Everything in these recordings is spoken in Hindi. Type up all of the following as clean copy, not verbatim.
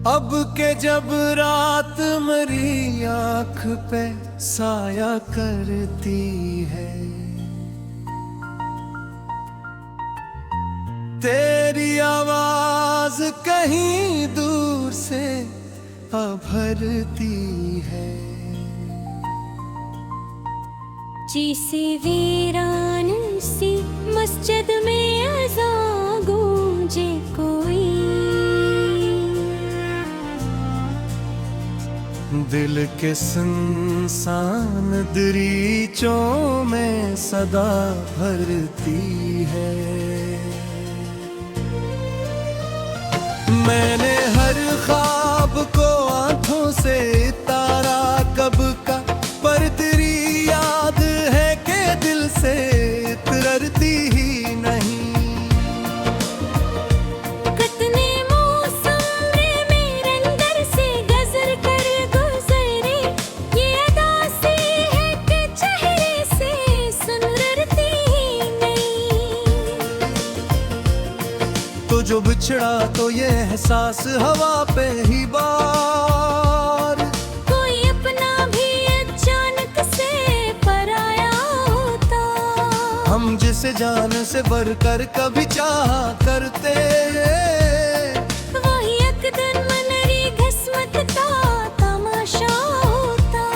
अब के जब रात मेरी आँख पे साया करती है, तेरी आवाज कहीं दूर से अभरती है। जिसे वीरान सी मस्जिद में अज़ा गूंजे कोई, दिल के सुनसान दरीचों में सदा भरती है। मैंने हर ख्वाब को आंखों से तारा कब का, पर तेरी याद है कि दिल से उतरती ही नहीं। कितने मौसम मेरे अंदर से गजर कर गुजरे, ये अदा सी है कि चेहरे से सुनरती ही नहीं। तो जो बिछड़ा तो ये एहसास हवा पे ही बार, कोई अपना भी अचानक से पराया होता। हम जिसे जान से बढ़कर कभी चाहा करते, वही एक दिन मनरी किस्मत का तमाशा होता।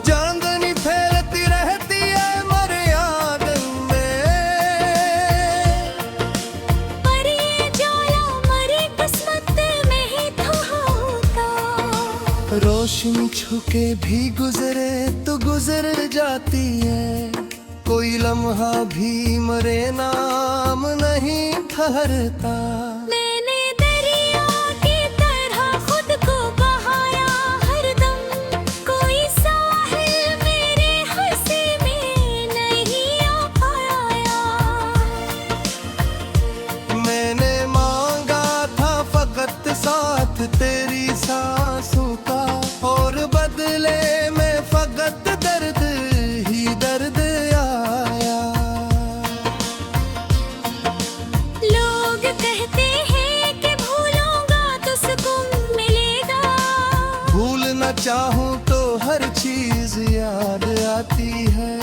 चांदनी फैलती रहती है मरे आंगन में, पर ये ज्वाला मरी किस्मत में ही था होता। रोशनी छुके भी गुजरे तो गुजर जाती है, कोई लम्हा भी मरे नाम नहीं ठहरता। मैंने दरिया की तरह खुद को बहाया हरदम, कोई साहिल मेरे हंसी में नहीं आ पाया। मैंने मांगा था फकत साथ तेरी सांसों का, और बदले में फकत दर्द ही दर्द आया। लोग कहते हैं कि भूलूंगा तो सुकून मिलेगा, भूलना चाहूं तो हर चीज याद आती है।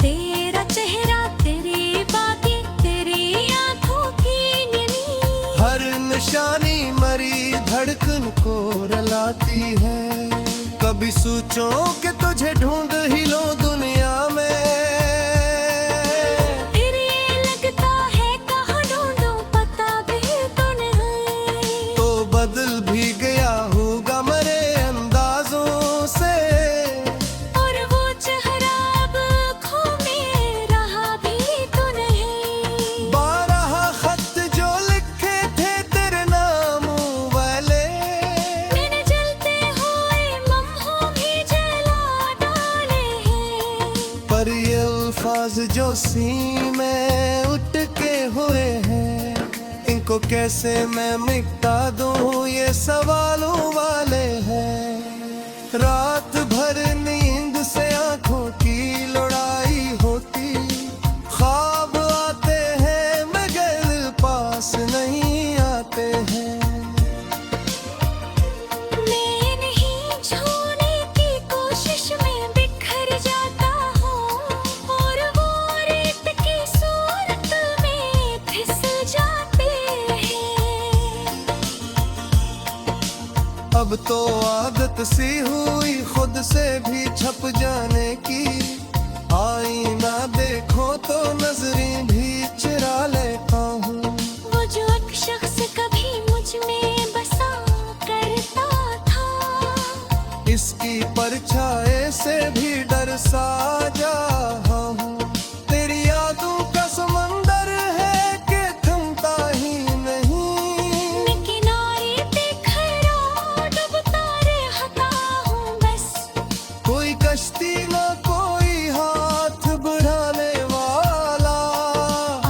तेरा चेहरा, तेरी बातें, तेरी आंखों की नीली, हर निशानी मरी धड़कन को रलाती है। कभी सोचो कि तुझे ढूंढ ही लो दुनिया में, फिर ये लगता है कहाँ ढूंढूं पता भी तो नहीं। तो बदल भी गया होगा मरे अंदाजों से, और वो चेहरा अब आँखों में रहा भी तो नहीं। 12 खत जो लिखे थे तेरे नामों वाले, मैंने जलते हुए लम्हों भी जला डाले हैं। पर ये अल्फाज जो सीने उठ के हुए हैं, इनको कैसे मैं मिटा दूं ये सवालों वाले हैं। रात भर नींद से आंखों की लड़ाई होती, ख्वाब आते हैं मगर पास नहीं आते हैं। मैं नहीं छूने की कोशिश में बिखर जाता हूँ, और वो रेत की सूरत में फिसल जाते हैं। अब तो आदत सी हुई खुद से भी छप जाने की, आईना देखो तो नजरें भी चुरा लेता हूँ। वो जो एक शख्स कभी मुझ में बसा करता था, इसकी परछाई से भी डर सा जाहा हूँ। तेरी यादों का समंदर है कि थमता ही नहीं, मैं किनारे पे खड़ा डूबता रहता हूँ बस। कोई कश्ती ना कोई हाथ बढ़ाने वाला,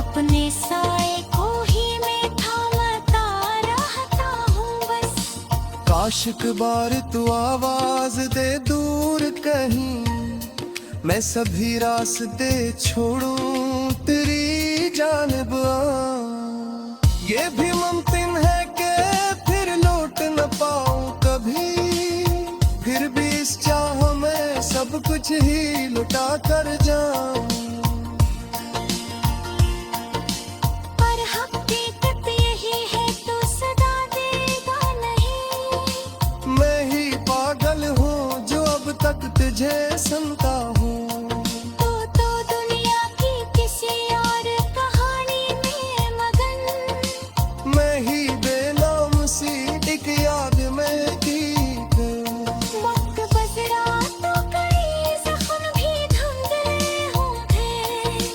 अपने साए को ही मैं थामता रहता हूँ बस। काश एक बार तू आवाज दे दूर कहीं, मैं सभी रास्ते छोड़ूं तेरी जानिब आऊं। ये भी मुमकिन है कि फिर लौट सब कुछ ही लुटा कर जाऊं। पर हकीकत यही है तो सदा देगा नहीं। मैं ही पागल हूँ जो अब तक तुझे सुनता हूँ। तो दुनिया की किसी और कहानी में मगन। मैं ही बेनाम सी एक याद में गीत। वक्त गुजरा तो कई जख्म भी धुंधले होंगे।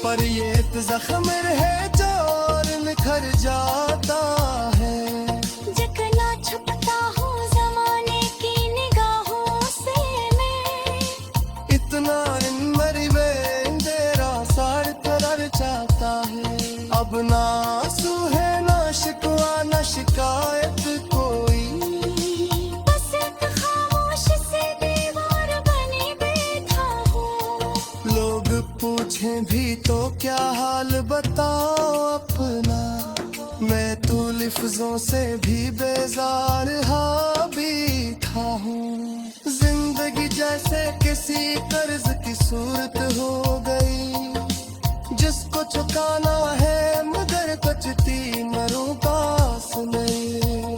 पर ये एक जख्म है जो और निखर जाता है। जकना छुपता हूँ जमाने की निगाहों से मैं। इतना इन मरी में तेरा सार करार चाहता है। अब ना आंसू है ना शिकवा ना शिकायत कोई। बस एक खामोश से दीवार बने बैठा हूँ। लोग पूछें भी तो क्या हाल बताओ अपना। मैं तो लिफ्जों से भी बेजार भी था हूँ। जिंदगी जैसे किसी कर्ज की सूरत हो गई जिसको चुकाना है मगर बचती मरूं पास नहीं।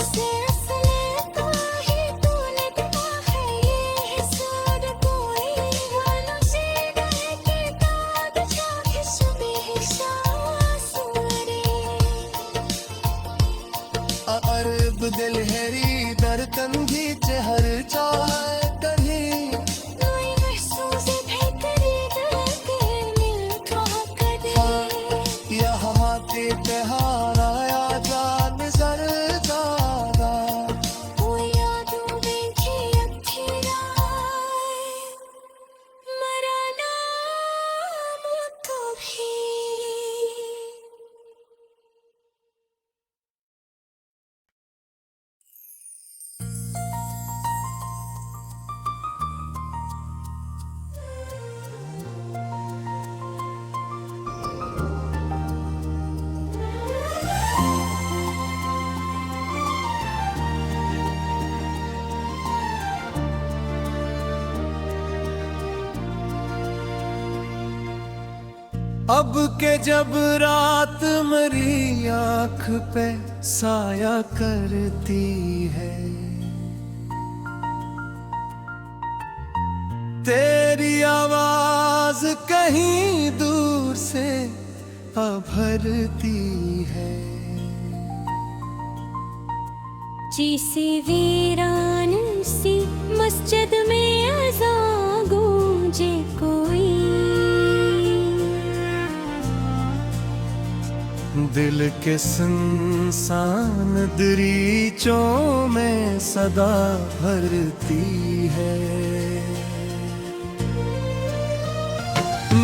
सिलसिले का ही तूने दिया है ये हिसाब कोई। वालों से डर के दाद जाके सुबह शासुरे। अरब दिल हैरी दर तंगी चहर चाहे कहीं। कोई महसूस बेहतरी दिल के मिलता कदे। यहाँ के त्योहार आया जान जर ज्यादा। वो यादों में की अखिराए मरा नाम कभी। अब के जब रात मेरी आँख पे साया करती है। तेरी आवाज कहीं दूर से अभरती है। जैसे वीरान सी मस्जिद में अज़ान गूंजे कोई। दिल के सुनसान दरीचों में सदा भरती है।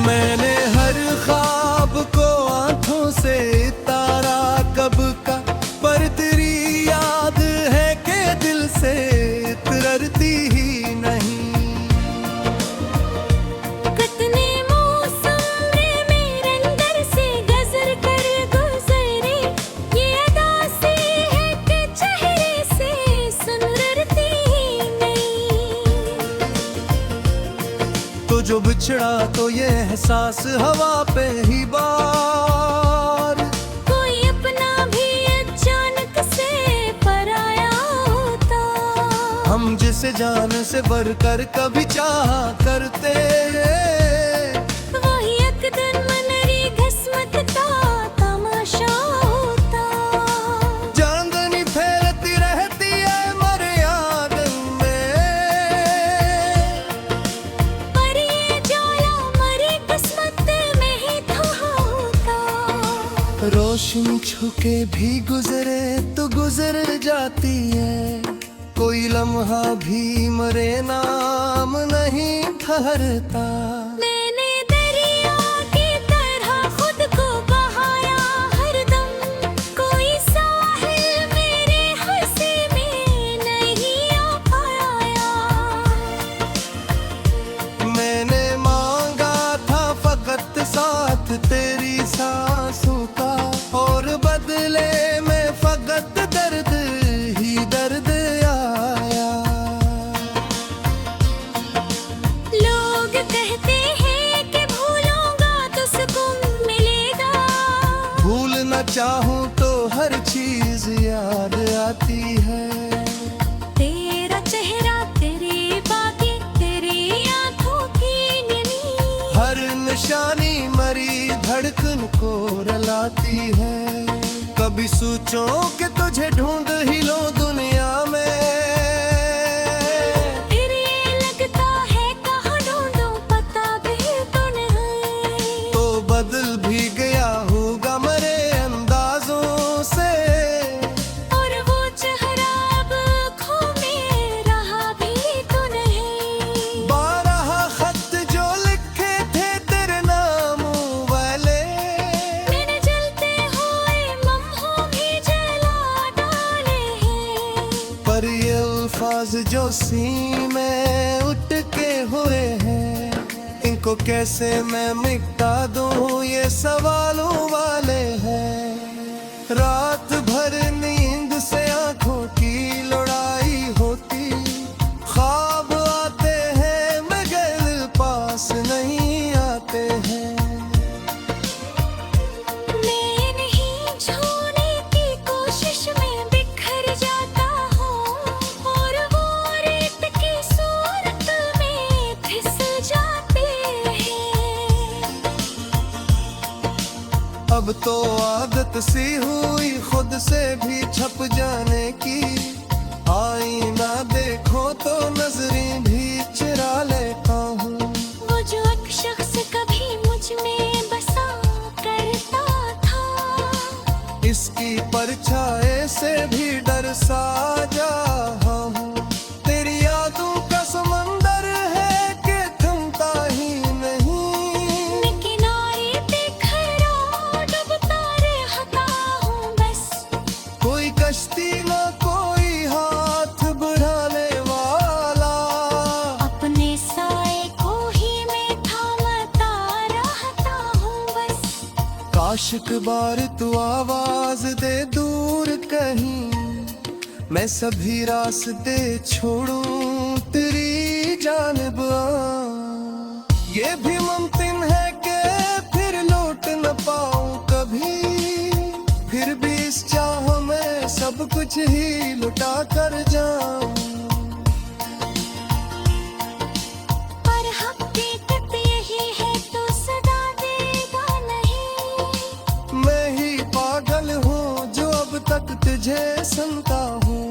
मैंने हर ख्वाब को आंखों से तारा कब का। पर तेरी याद है कि दिल से तरती ही नहीं। कितने मौसम मेरे अंदर से गजर कर गुजरे। ये अदा सी है कि चेहरे से सुनरती ही नहीं। तो जो बिछड़ा तो ये एहसास हवा पे ही बार। कोई अपना भी अचानक से पराया होता। हम जिसे जान से बढ़कर कभी चाहा करते। वही एक दिन मनरी घिस्मत का तमाशा होता। चांदनी फैलती रहती है मरे आंगन में। पर ये जाला मरी किस्मत में ही था होता। रोशनी छुके भी गुजरे तो गुजर जाती है। कोई लम्हा भी मरे नाम नहीं ठहरता। मैंने दरिया की तरह खुद को बहाया हरदम। कोई साहिल मेरे हंसी में नहीं आ पाया। मैंने मांगा था फकत साथ तेरी सांसों का। और बदले में फकत दर्द ही दर्द आया। कहते हैं कि भूलूंगा तो सुकून मिलेगा। भूलना चाहूँ तो हर चीज याद आती है। तेरा चेहरा, तेरी बातें, तेरी आंखों की नमी, हर निशानी मरी धड़कन को रुलाती है। कभी सोचो कि तुझे ढूंढ ही लो दुनिया में, फिर ये लगता है कहाँ ढूंढूं पता भी तो नहीं। तो बदल भी गया होगा मरे अंदाजों से, और वो चेहरा अब आँखों में रहा भी तो नहीं। 12 खत जो लिखे थे तेरे नाम वाले, मैंने जलते हुए लम्हों भी जला डाले हैं। पर ये अल्फाज जो सीने उठ के हुए हैं, इनको कैसे मैं मिटा दूं ये सवालों वाले हैं। रात भर नींद से आंखों की लड़ाई होती, ख्वाब आते हैं मगर पास नहीं आते हैं। मैं नहीं छूने की कोशिश में बिखर जाता हूँ, और वो रेत की सूरत में फिसल जाते हैं। अब तो आदत सी हुई खुद से भी छप जाने की, आईना देखो तो नजरें भी चुरा लेता हूँ। वो जो एक शख्स कभी मुझ में बसा करता था, इसकी परछाई से भी डर सा जाहा हूँ। तेरी यादों का समंदर है कि थमता ही नहीं, मैं किनारे पे खड़ा डूबता रहता हूँ बस। कोई कश्ती ना कोई हाथ बढ़ाने वाला, अपने साए को ही मैं थामता रहता हूँ बस। काश एक बार तू आवाज दे दूर कहीं, मैं सभी रास्ते छोड़ूं तेरी जानिब आऊं। ये भी मुमकिन है कि फिर लौट न पाऊं कभी, फिर भी इस चाह में सब कुछ ही लुटा कर जाऊं। पर हकीकत यही है तो सदा देगा नहीं। मैं ही पागल हूँ जो अब तक तुझे सुनता हूँ।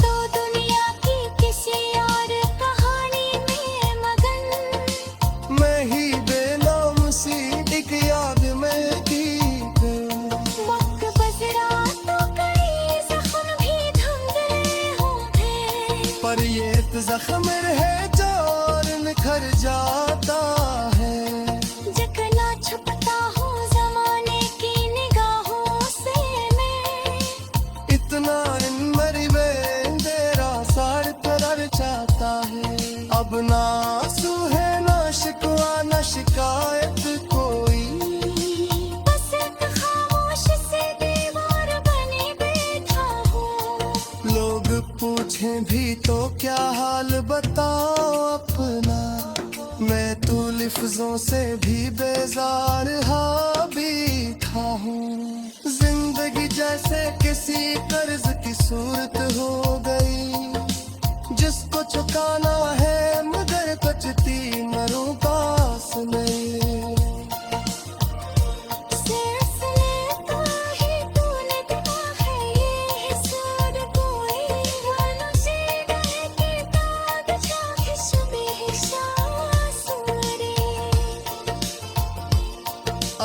तो दुनिया की किसी और कहानी में मगन, मैं ही बेनाम सी एक याद में गीत। वक्त गुजरा तो कई जख्म भी धुंधले होंगे, पर ये एक जख्म है जो और निखर जाता है। जकना छुपता हूँ जमाने की निगाहों से मैं। इतना इन मरी में तेरा सार तरर चाहता है। अब ना आंसू है ना शिकवा ना शिकायत कोई, बस एक खामोश से दीवार बने बैठा हूँ। लोग पूछें भी तो क्या हाल बताओ अपना, मैं तो लिफ्जों से भी बेजार भी था हूँ। जिंदगी जैसे किसी कर्ज की सूरत हो गई, जिसको चुकाना है मगर बचती मरूं पास में। सिलसिले तो ही तूने दिया है ये हिसाब कोई, वालों से डर के दाग जाके सुबह सांस मरे।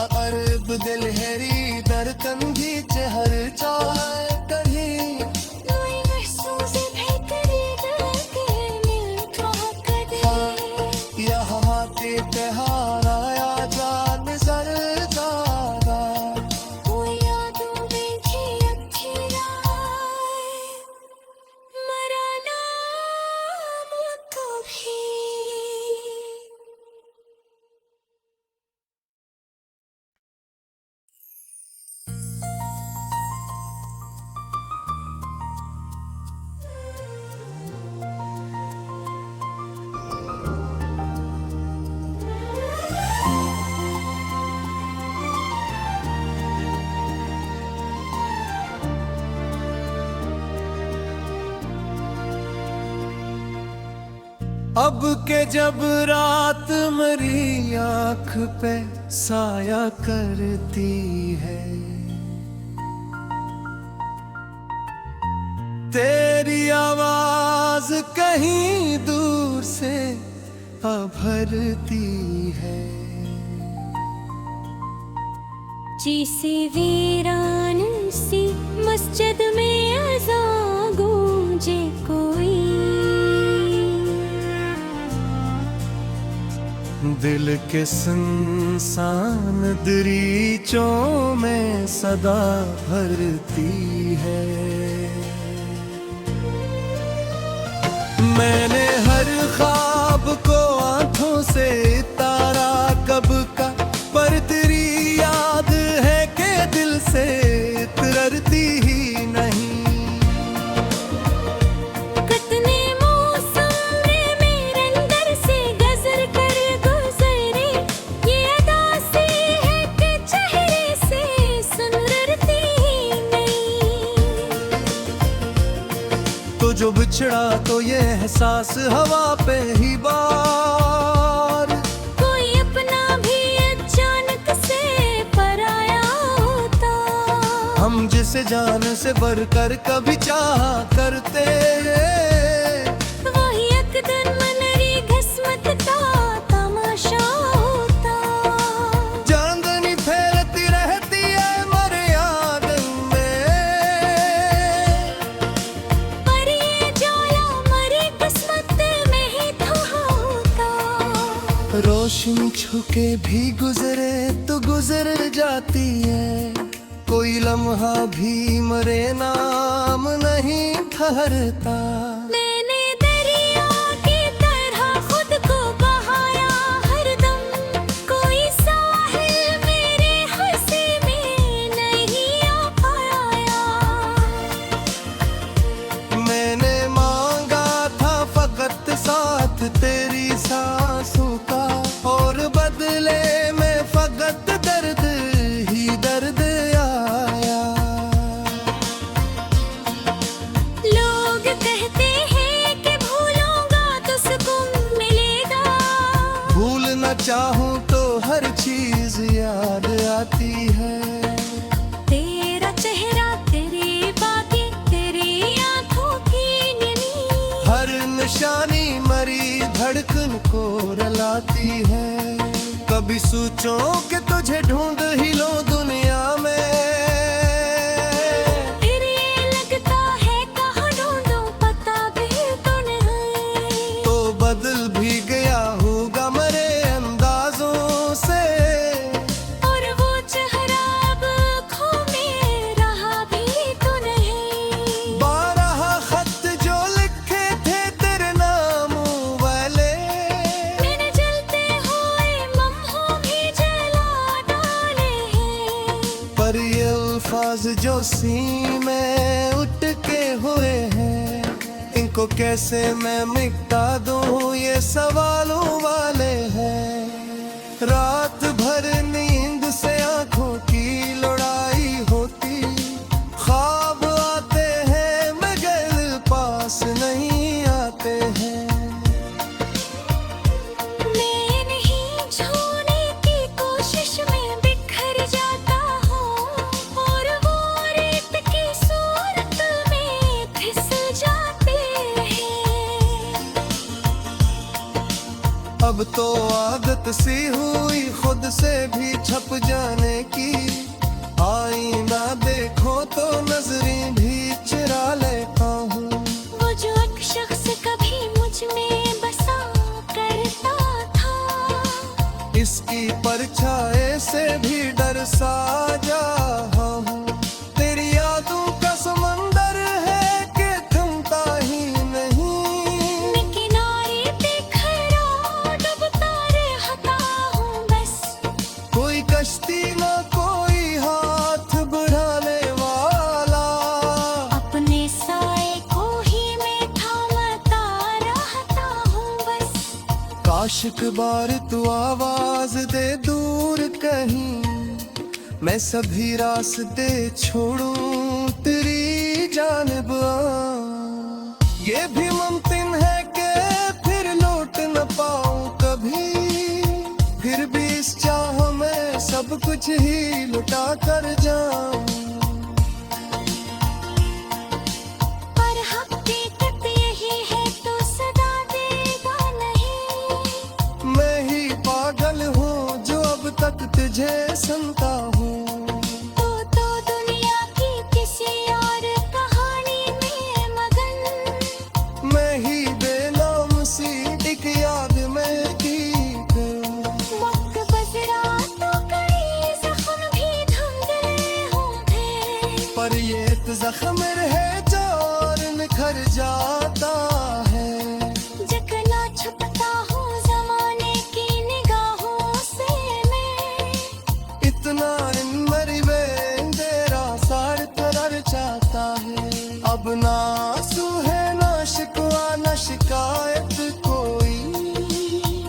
अरब दिल हैरी दर तंगी चहर चाहे कहीं, कोई महसूस बेहतरी के मिल तो अब के जब रात मेरी आंख पे साया करती है, तेरी आवाज कहीं दूर से अभरती है। जैसे वीरान सी मस्जिद में अज़ान गूंजे कोई, दिल के सुनसान दरीचों में सदा भरती है। मैंने हर ख्वाब को आंखों से तारा कब का, पर तेरी याद है कि दिल से तरती ही नहीं। कितने मौसम मेरे अंदर से गजर कर गुजरे, ये अदा सी है कि चेहरे से सुनरती ही नहीं। तो जो बिछड़ा तो ये एहसास हवा पे ही बार, कोई अपना भी अचानक से पराया होता। हम जिसे जान से बढ़कर कभी चाहा करते, वही एक दिन मनरी किस्मत का तमाशा होता। चांदनी फैलती रहती है मर्याद में, पर ये जाला मरी किस्मत में ही था होता। रोशनी छुके भी गुजरे तो गुजर जाती है, कोई लम्हा भी मरे नाम नहीं ठहरता। मैंने दरिया की तरह खुद को बहाया हरदम, कोई साहिल मेरे हंसी में नहीं आ पाया। मैंने मांगा था फकत साथ तेरी सांसों का, और बदले में फकत दर्द ही दर्द आया। लोग कहते हैं कि भूलूंगा तो सुकून मिलेगा, भूलना चाहूं तो हर चीज याद आती है। तेरा चेहरा, तेरी बातें, तेरी आंखों की नमी, हर निशानी मरी धड़कन को रुलाती है। कभी सोचो कि तुझे ढूंढ ही लो दुनिया में, फिर ये लगता है कहाँ ढूंढूं पता भी तो नहीं। तो बदल भी गया होगा मरे अंदाजों से, और वो चेहरा अब आँखों में रहा भी तो नहीं। 12 खत जो लिखे थे तेरे नाम वाले, मैंने जलते हुए लम्हों भी जला डाले हैं। पर ये अल्फाज जो सीने उठ के हुए हैं, इनको कैसे मैं मिटा दूं ये सवालों वाले हैं। रात भर नींद से आंखों की लड़ाई होती, ख्वाब आते हैं मगर पास नहीं आते हैं। मैं नहीं छूने की कोशिश में बिखर जाता हूँ, और वो रेत की सूरत में फिसल जाते हैं। अब तो आदत सी हुई खुद से भी छप जाने की, आईना देखो तो नजरें भी चुरा लेता हूँ। वो जो एक शख्स कभी मुझ में बसा करता था, इसकी परछाई से भी डर सा जा हूँ। तेरी यादों का समंदर है कि थमता ही नहीं, मैं किनारे पे खड़ा डूबता रहता हूँ बस। कोई कश्ती ना कोई हाथ बढ़ाने वाला, अपने साए को ही मैं थामता रहता हूँ बस। काश एक बार तू आवाज दे दूर कहीं, मैं सभी रास्ते छोड़ूं तेरी जानिब आऊं। ये भी मुमकिन है कि फिर लौट न पाऊं कभी, फिर भी इस चाह में सब कुछ ही लुटा कर जाऊं। पर हकीकत यही है तो सदा देगा नहीं। मैं ही पागल हूँ जो अब तक तुझे सुनता हूँ। तो दुनिया की किसी और कहानी में मगन। मैं ही बेनाम सी एक याद में गीत। वक्त गुजरा तो कई जख्म भी धुंधले होंगे। पर ये एक जख्म है जो और निखर जाता है। जकना छुपता हूँ जमाने की निगाहों से मैं। इतना इन मरिबे तेरा सार तरर चाहता है। अब ना आंसू है ना शिकवा ना शिकायत कोई।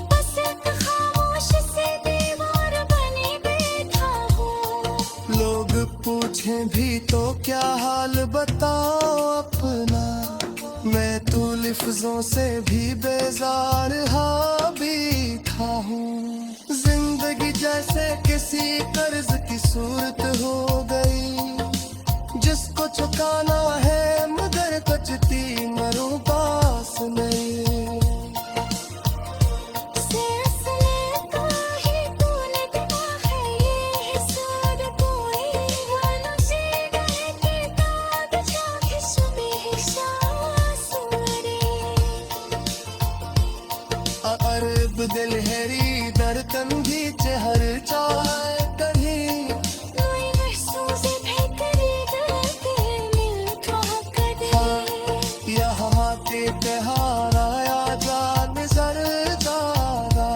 बस एक खामोश से दीवार बने बैठा हूँ। लोग पूछें भी तो क्या हाल बताओ अपना। मैं तो लिफ्जों से भी बेजार भी था हूँ। जिंदगी जैसे किसी कर्ज की सूरत हो गई, जिसको चुकाना है मगर कचती मरूं पास नहीं। सिलसिले का ही तूने दिया है ये हिसाब कोई। मनुष्य गए के दाग जाके सुबह शासुरे। अरब दिल हेरी दरकन भी चहर चाय कहीं। कोई महसूस बेकरी करके मिलता कदे। यहाँ के त्योहार आया जान सरदारा।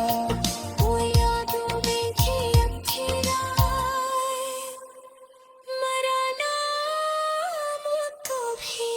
वो यादों में की अखिराए मरा नाम कभी।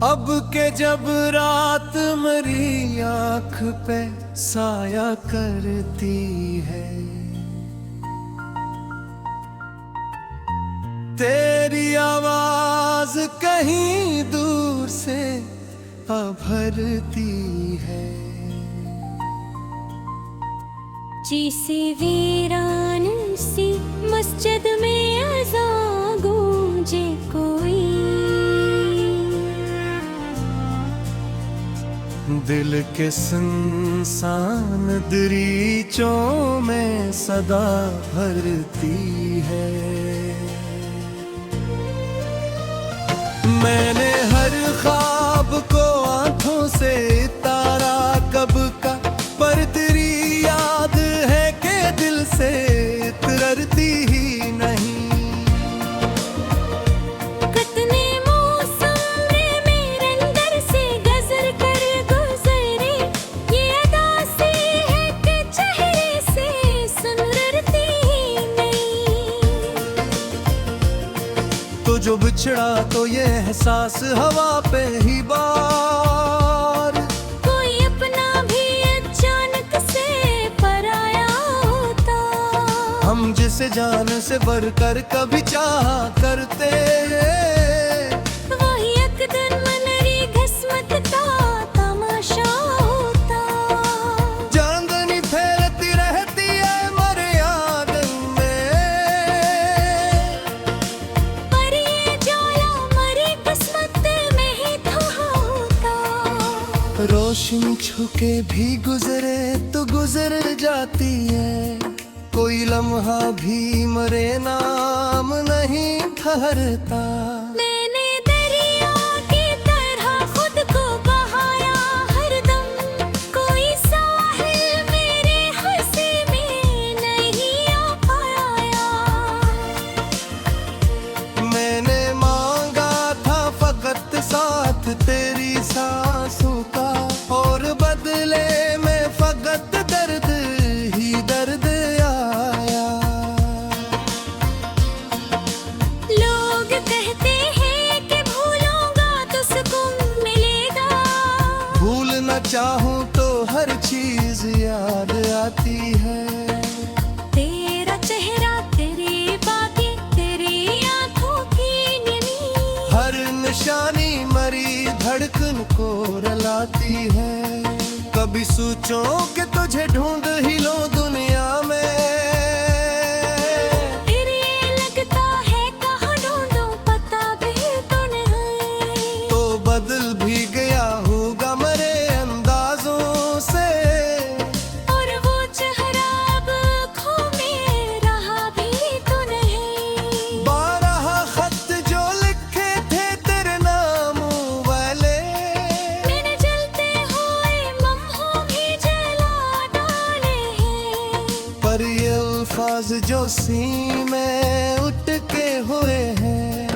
अब के जब रात मेरी आँख पे साया करती है, तेरी आवाज कहीं दूर से अभरती है। जैसे वीरान सी मस्जिद में अज़ान गूंजे कोई। दिल के सुनसान दरीचों में सदा भरती है। मैंने हर ख्वाब को आंखों से तारा कब का, पर तेरी याद है कि दिल से तरती ही नहीं। कितने मौसम मेरे अंदर से गजर कर गुजरे। ये अदा सी है कि चेहरे से सुनरती ही नहीं। तो जो बिछड़ा तो ये एहसास हवा पे ही बार। कोई अपना भी अचानक से पराया होता। हम जिसे जान से बढ़कर कभी चाहा करते, वही एक दिन मनरी घसमत का तमाशा होता। चांदनी फैलती रहती है मर्यादन में, पर ये जाला मरी किस्मत में ही था होता। रोशनी छुके भी गुजरे तो गुजर जाती है। कोई लम्हा भी मरे नाम नहीं ठहरता। मैंने दरिया की तरह खुद को बहाया हरदम। कोई साहिल मेरे हंसी में नहीं आ पाया। मैंने मांगा था फकत साथ तेरी सांसों का, और बदले में फकत दर्द सोचो कि तुझे ढूंढ ही लो दुनिया में, फिर ये लगता है कहाँ ढूंढूं पता भी तो नहीं। तो बदल भी गया होगा मरे अंदाजों से, और वो चेहरा अब आँखों में रहा भी तो नहीं। 12 खत जो लिखे थे तेरे नाम वाले, मैंने जलते हुए लम्हों भी जला डाले हैं। पर ये अल्फाज जो सीने उठ के हुए हैं,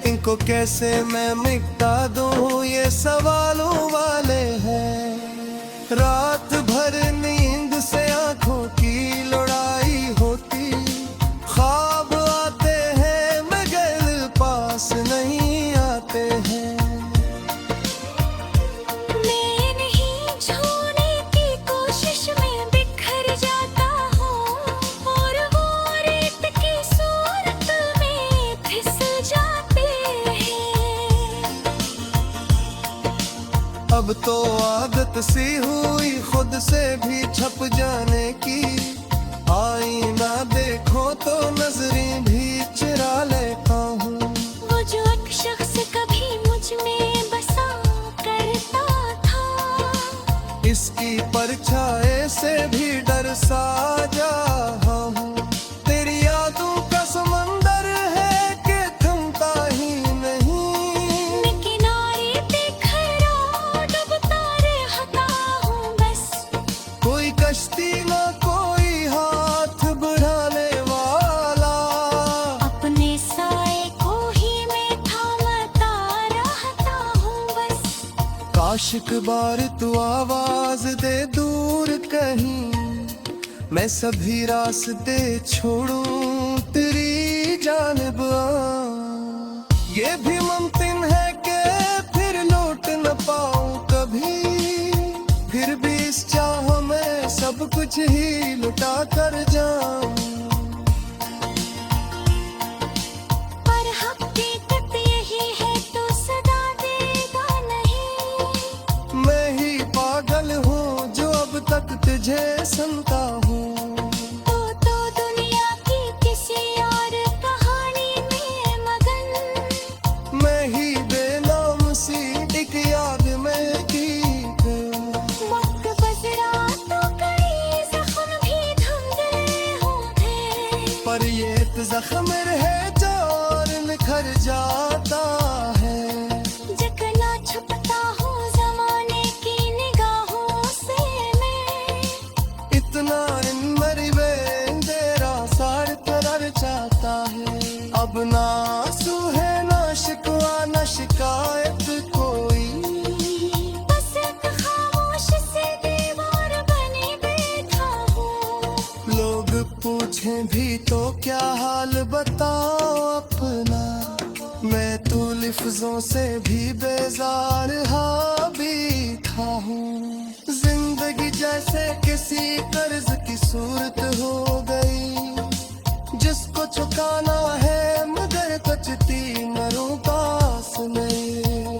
इनको कैसे मैं मिटा दूं ये सवालों वाले हैं। रात भर नींद से आंखों की लड़ाई होती, ख्वाब आते हैं मगर पास नहीं आते हैं। मैं नहीं छूने की कोशिश में बिखर जाता हूँ, और वो रेत की सूरत में फिसल जाते हैं। अब तो आदत सी हुई खुद से भी छप जाने की, आईना देखो तो नजरें भी चुरा लेता हूँ। वो जो एक शख्स कभी मुझ में बसा करता था, इसकी परछाए से भी डर सा रहा हूँ। तेरी यादों का समंदर है कि थमता ही नहीं, मैं किनारे पे खड़ा डूबता रहता हूँ बस। कोई कश्ती ना कोई हाथ बढ़ाने वाला, अपने साए को ही मैं थामता रहता हूँ बस। काश एक बार तू आवाज दे दूर कहीं, मैं सभी रास्ते छोड़ूं तेरी जानिब आऊं। ये भी मुमकिन है कि फिर लौट न पाऊं कभी, फिर भी इस चाह में सब कुछ ही लुटा कर जाऊं। पर हकीकत यही है तो सदा देगा नहीं। मैं ही पागल हूँ जो अब तक तुझे सुनता हूँ। तो दुनिया की किसी और कहानी में मगन। मैं ही बेनाम सी एक याद में ठीक हूँ। वक्त गुजरा तो कई जख्म भी धुंधले होंगे, पर ये एक जख्म रहे जो और निखर जाता है। जकना छुपता हूँ जमाने की निगाहों से मैं। इतना इन मरिबे तेरा सार तरर चाहता है। अब ना आंसू है ना शिकवा ना शिकायत कोई, बस एक खामोश से दीवार बने बैठा हूँ। लोग पूछें भी तो क्या हाल बताओ अपना, मैं तो लिफ्जों से भी बेजार भी था हूँ। जिंदगी जैसे किसी कर्ज की सूरत हो गई, जिसको चुकाना है मगर कचती मरूं पास में।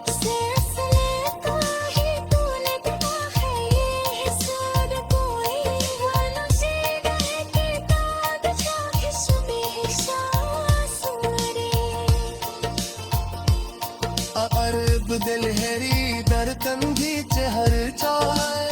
सिलसिले का ही तूने दिया है ये हिसाब, कोई मनसीब है कि दाग जाके सुबह शासुरे। अरब दिल हेरी दर तंगी चहर चाहे,